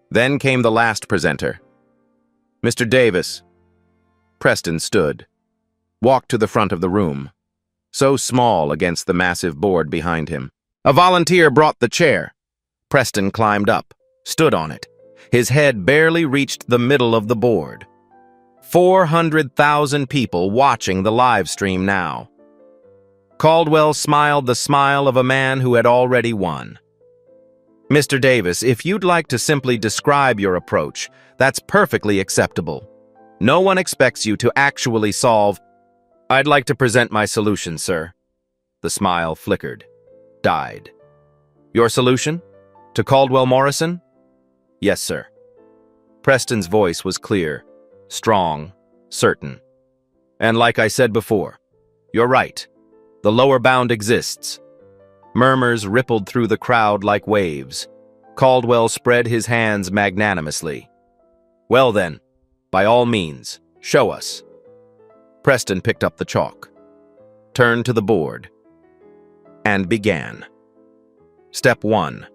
Then came the last presenter. Mr. Davis. Preston stood, walked to the front of the room, so small against the massive board behind him. A volunteer brought the chair. Preston climbed up, stood on it. His head barely reached the middle of the board. 400,000 people watching the live stream now. Caldwell smiled the smile of a man who had already won. Mr. Davis, if you'd like to simply describe your approach, that's perfectly acceptable. No one expects you to actually solve. I'd like to present my solution, sir. The smile flickered, died. Your solution? To Caldwell Morrison? Yes, sir. Preston's voice was clear, strong, certain. And like I said before, you're right. The lower bound exists. Murmurs rippled through the crowd like waves. Caldwell spread his hands magnanimously. Well then, by all means, show us. Preston picked up the chalk, turned to the board, and began. Step 1.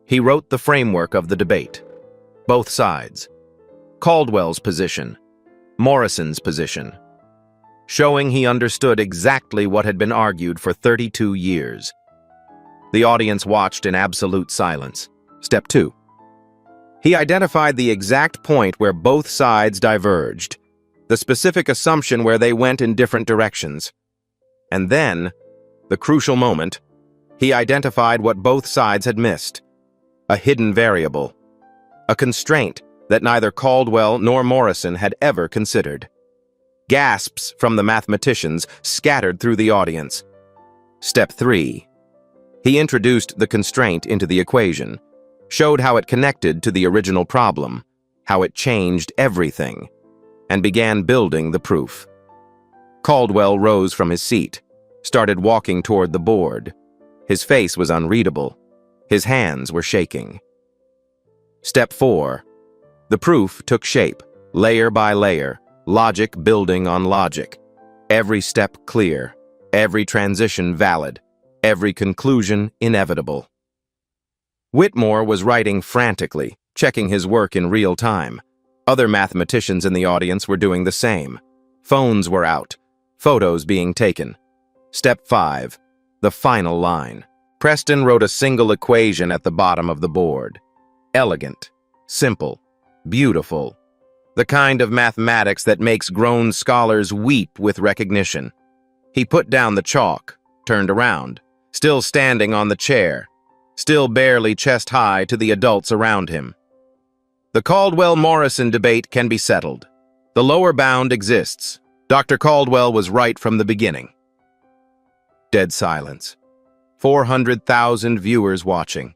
He wrote the framework of the debate. Both sides. Caldwell's position, Morrison's position, showing he understood exactly what had been argued for 32 years. The audience watched in absolute silence. Step 2. He identified the exact point where both sides diverged, the specific assumption where they went in different directions. And then, the crucial moment, he identified what both sides had missed, a hidden variable, a constraint that neither Caldwell nor Morrison had ever considered. Gasps from the mathematicians scattered through the audience. Step 3. He introduced the constraint into the equation, showed how it connected to the original problem, how it changed everything, and began building the proof. Caldwell rose from his seat, started walking toward the board. His face was unreadable. His hands were shaking. Step 4. The proof took shape, layer by layer, logic building on logic. Every step clear, every transition valid, every conclusion inevitable. Whitmore was writing frantically, checking his work in real time. Other mathematicians in the audience were doing the same. Phones were out, photos being taken. Step 5. The final line. Preston wrote a single equation at the bottom of the board. Elegant, simple, beautiful. The kind of mathematics that makes grown scholars weep with recognition. He put down the chalk, turned around, still standing on the chair, still barely chest-high to the adults around him. The Caldwell-Morrison debate can be settled. The lower bound exists. Dr. Caldwell was right from the beginning. Dead silence. 400,000 viewers watching.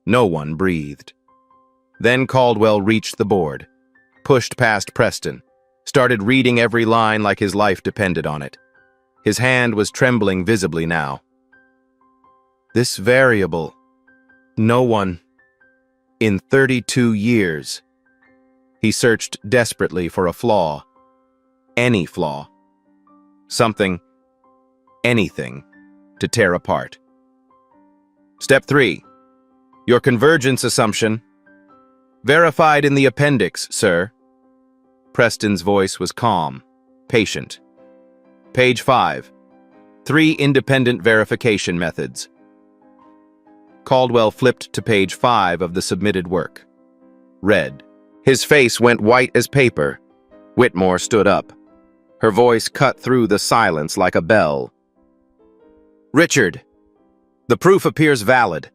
No one breathed. Then Caldwell reached the board, pushed past Preston, started reading every line like his life depended on it. His hand was trembling visibly now. This variable. No one. In 32 years. He searched desperately for a flaw. Any flaw. Something. Anything. To tear apart. Step 3. Your convergence assumption. Verified in the appendix, sir. Preston's voice was calm, patient. Page 5. 3 independent verification methods. Caldwell flipped to page 5 of the submitted work. Read. His face went white as paper. Whitmore stood up. Her voice cut through the silence like a bell. Richard, the proof appears valid.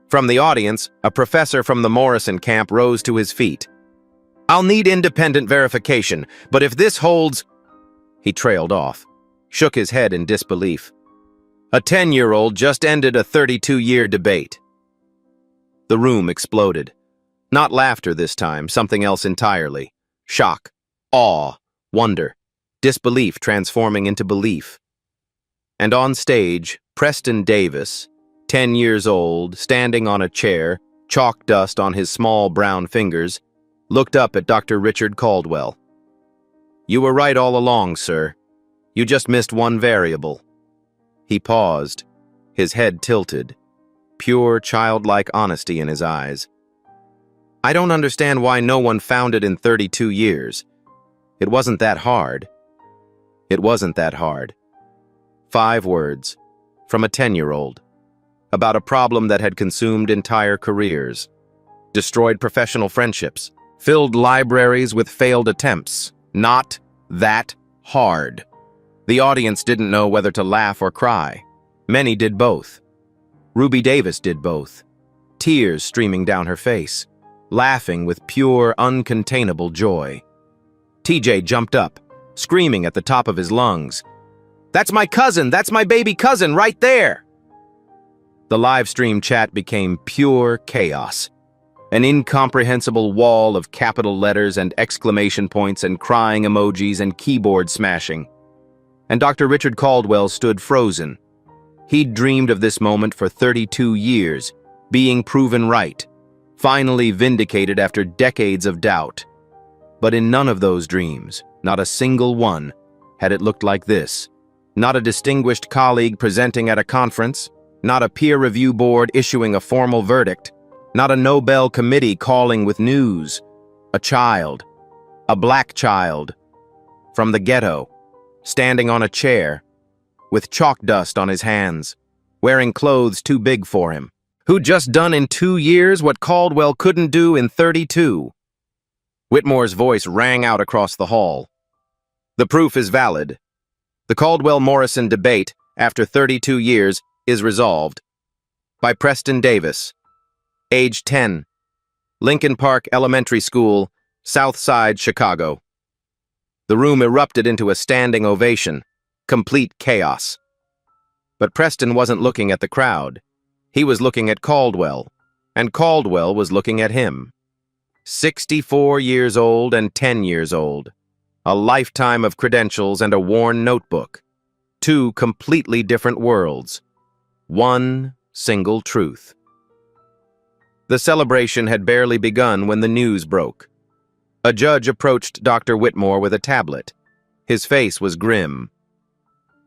From the audience, a professor from the Morrison camp rose to his feet. I'll need independent verification, but if this holds... He trailed off, shook his head in disbelief. A 10-year-old just ended a 32-year debate. The room exploded. Not laughter this time, something else entirely. Shock, awe, wonder, disbelief transforming into belief. And on stage, Preston Davis, 10 years old, standing on a chair, chalk dust on his small brown fingers, looked up at Dr. Richard Caldwell. You were right all along, sir. You just missed one variable. He paused, his head tilted, pure childlike honesty in his eyes. I don't understand why no one found it in 32 years. It wasn't that hard. It wasn't that hard. 5 words, from a 10-year-old, about a problem that had consumed entire careers, destroyed professional friendships, filled libraries with failed attempts. Not that hard. The audience didn't know whether to laugh or cry. Many did both. Ruby Davis did both, tears streaming down her face, laughing with pure, uncontainable joy. TJ jumped up, screaming at the top of his lungs. That's my cousin! That's my baby cousin right there! The live stream chat became pure chaos. An incomprehensible wall of capital letters and exclamation points and crying emojis and keyboard smashing. And Dr. Richard Caldwell stood frozen. He'd dreamed of this moment for 32 years, being proven right, finally vindicated after decades of doubt. But in none of those dreams, not a single one, had it looked like this. Not a distinguished colleague presenting at a conference, not a peer review board issuing a formal verdict, not a Nobel committee calling with news. A child, a black child, from the ghetto, standing on a chair, with chalk dust on his hands, wearing clothes too big for him, who'd just done in 2 years what Caldwell couldn't do in 32. Whitmore's voice rang out across the hall. The proof is valid. The Caldwell-Morrison debate, after 32 years, is resolved. By Preston Davis, age 10, Lincoln Park Elementary School, South Side, Chicago. The room erupted into a standing ovation, complete chaos. But Preston wasn't looking at the crowd. He was looking at Caldwell, and Caldwell was looking at him. 64 years old and 10 years old. A lifetime of credentials and a worn notebook. 2 completely different worlds. One single truth. The celebration had barely begun when the news broke. A judge approached Dr. Whitmore with a tablet. His face was grim.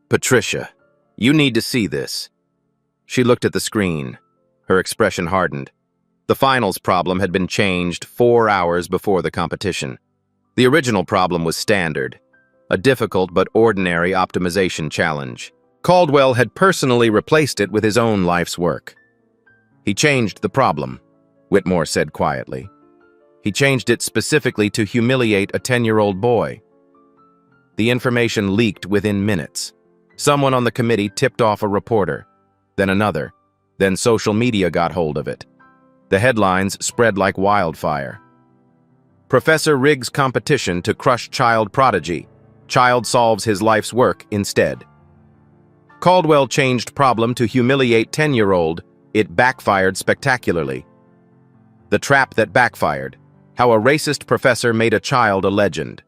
Patricia, you need to see this. She looked at the screen. Her expression hardened. The finals problem had been changed 4 hours before the competition. The original problem was standard, a difficult but ordinary optimization challenge. Caldwell had personally replaced it with his own life's work. He changed the problem, Whitmore said quietly. He changed it specifically to humiliate a 10-year-old boy. The information leaked within minutes. Someone on the committee tipped off a reporter, then another, then social media got hold of it. The headlines spread like wildfire. Professor Riggs' competition to crush child prodigy. Child solves his life's work instead. Caldwell changed problem to humiliate 10-year-old. It backfired spectacularly. The trap that backfired. How a racist professor made a child a legend.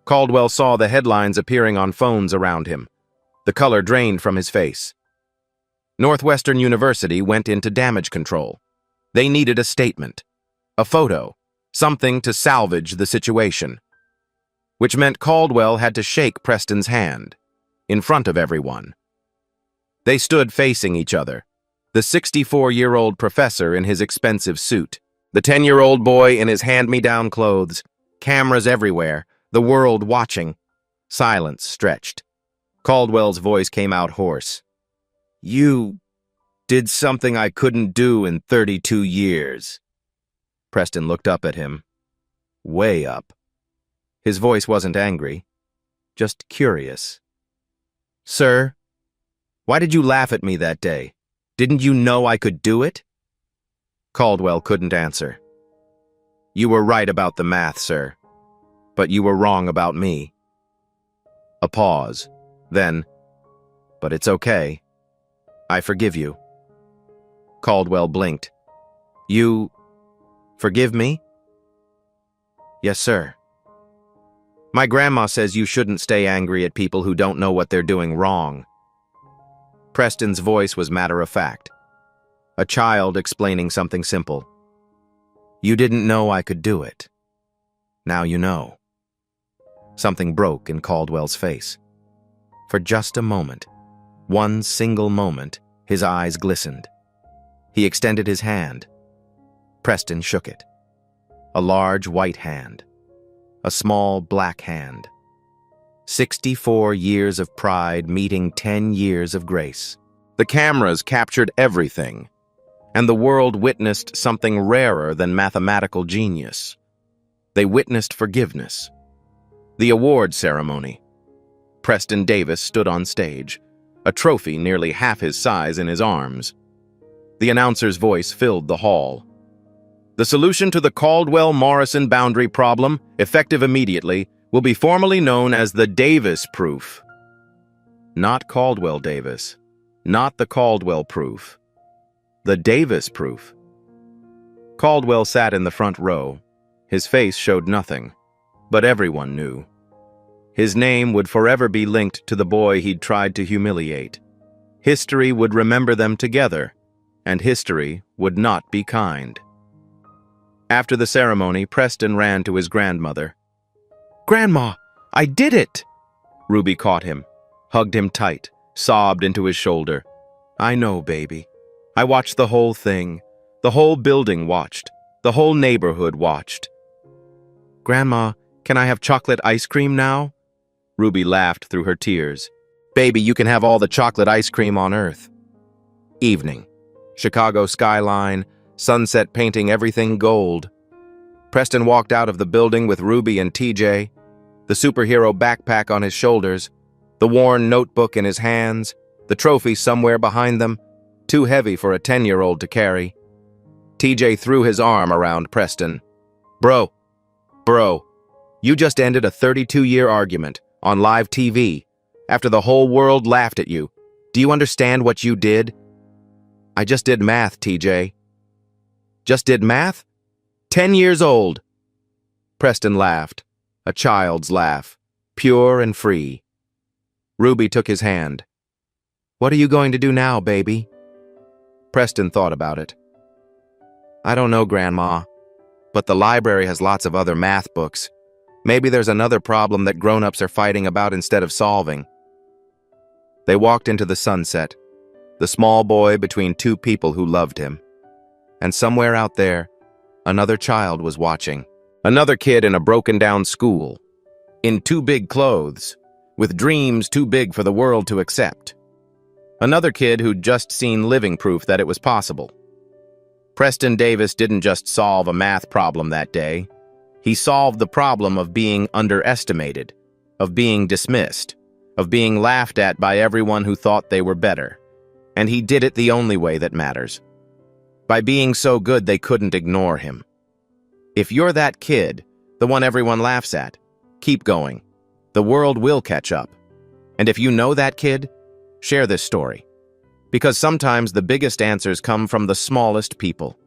Caldwell saw the headlines appearing on phones around him. The color drained from his face. Northwestern University went into damage control. They needed a statement, a photo, something to salvage the situation. Which meant Caldwell had to shake Preston's hand, in front of everyone. They stood facing each other, the 64-year-old professor in his expensive suit, the 10-year-old boy in his hand-me-down clothes, Cameras everywhere, the world watching. Silence stretched. Caldwell's voice came out hoarse. You did something I couldn't do in 32 years. Preston looked up at him. Way up. His voice wasn't angry, just curious. Sir, why did you laugh at me that day? Didn't you know I could do it? Caldwell couldn't answer. You were right about the math, sir, but you were wrong about me. A pause. Then, but it's okay. I forgive you. Caldwell blinked. You forgive me? Yes, sir. My grandma says you shouldn't stay angry at people who don't know what they're doing wrong. Preston's voice was matter-of-fact. A child explaining something simple. You didn't know I could do it. Now you know. Something broke in Caldwell's face. For just a moment, one single moment, his eyes glistened. He extended his hand. Preston shook it. A large white hand. A small black hand. 64 years of pride meeting 10 years of grace. The cameras captured everything, and the world witnessed something rarer than mathematical genius. They witnessed forgiveness. The award ceremony. Preston Davis stood on stage, a trophy nearly half his size in his arms. The announcer's voice filled the hall. The solution to the Caldwell-Morrison boundary problem, effective immediately, will be formally known as the Davis proof. Not Caldwell Davis. Not the Caldwell proof. The Davis proof. Caldwell sat in the front row. His face showed nothing, but everyone knew. His name would forever be linked to the boy he'd tried to humiliate. History would remember them together, and history would not be kind. After the ceremony, Preston ran to his grandmother. "Grandma, I did it!" Ruby caught him, hugged him tight, sobbed into his shoulder. "I know, baby. I watched the whole thing. The whole building watched. The whole neighborhood watched." "Grandma, can I have chocolate ice cream now?" Ruby laughed through her tears. "Baby, you can have all the chocolate ice cream on earth." Evening. Chicago skyline, sunset painting everything gold. Preston walked out of the building with Ruby and TJ, the superhero backpack on his shoulders, the worn notebook in his hands, the trophy somewhere behind them, too heavy for a 10-year-old to carry. TJ threw his arm around Preston. Bro, you just ended a 32-year argument on live TV after the whole world laughed at you. Do you understand what you did?" "I just did math, TJ." "Just did math? 10 years old." Preston laughed, a child's laugh, pure and free. Ruby took his hand. "What are you going to do now, baby?" Preston thought about it. "I don't know, Grandma, but the library has lots of other math books. Maybe there's another problem that grown-ups are fighting about instead of solving." They walked into the sunset, the small boy between two people who loved him. And somewhere out there, another child was watching. Another kid in a broken-down school, in too big clothes, with dreams too big for the world to accept. Another kid who'd just seen living proof that it was possible. Preston Davis didn't just solve a math problem that day. He solved the problem of being underestimated, of being dismissed, of being laughed at by everyone who thought they were better. And he did it the only way that matters. By being so good they couldn't ignore him. If you're that kid, the one everyone laughs at, keep going. The world will catch up. And if you know that kid, share this story. Because sometimes the biggest answers come from the smallest people.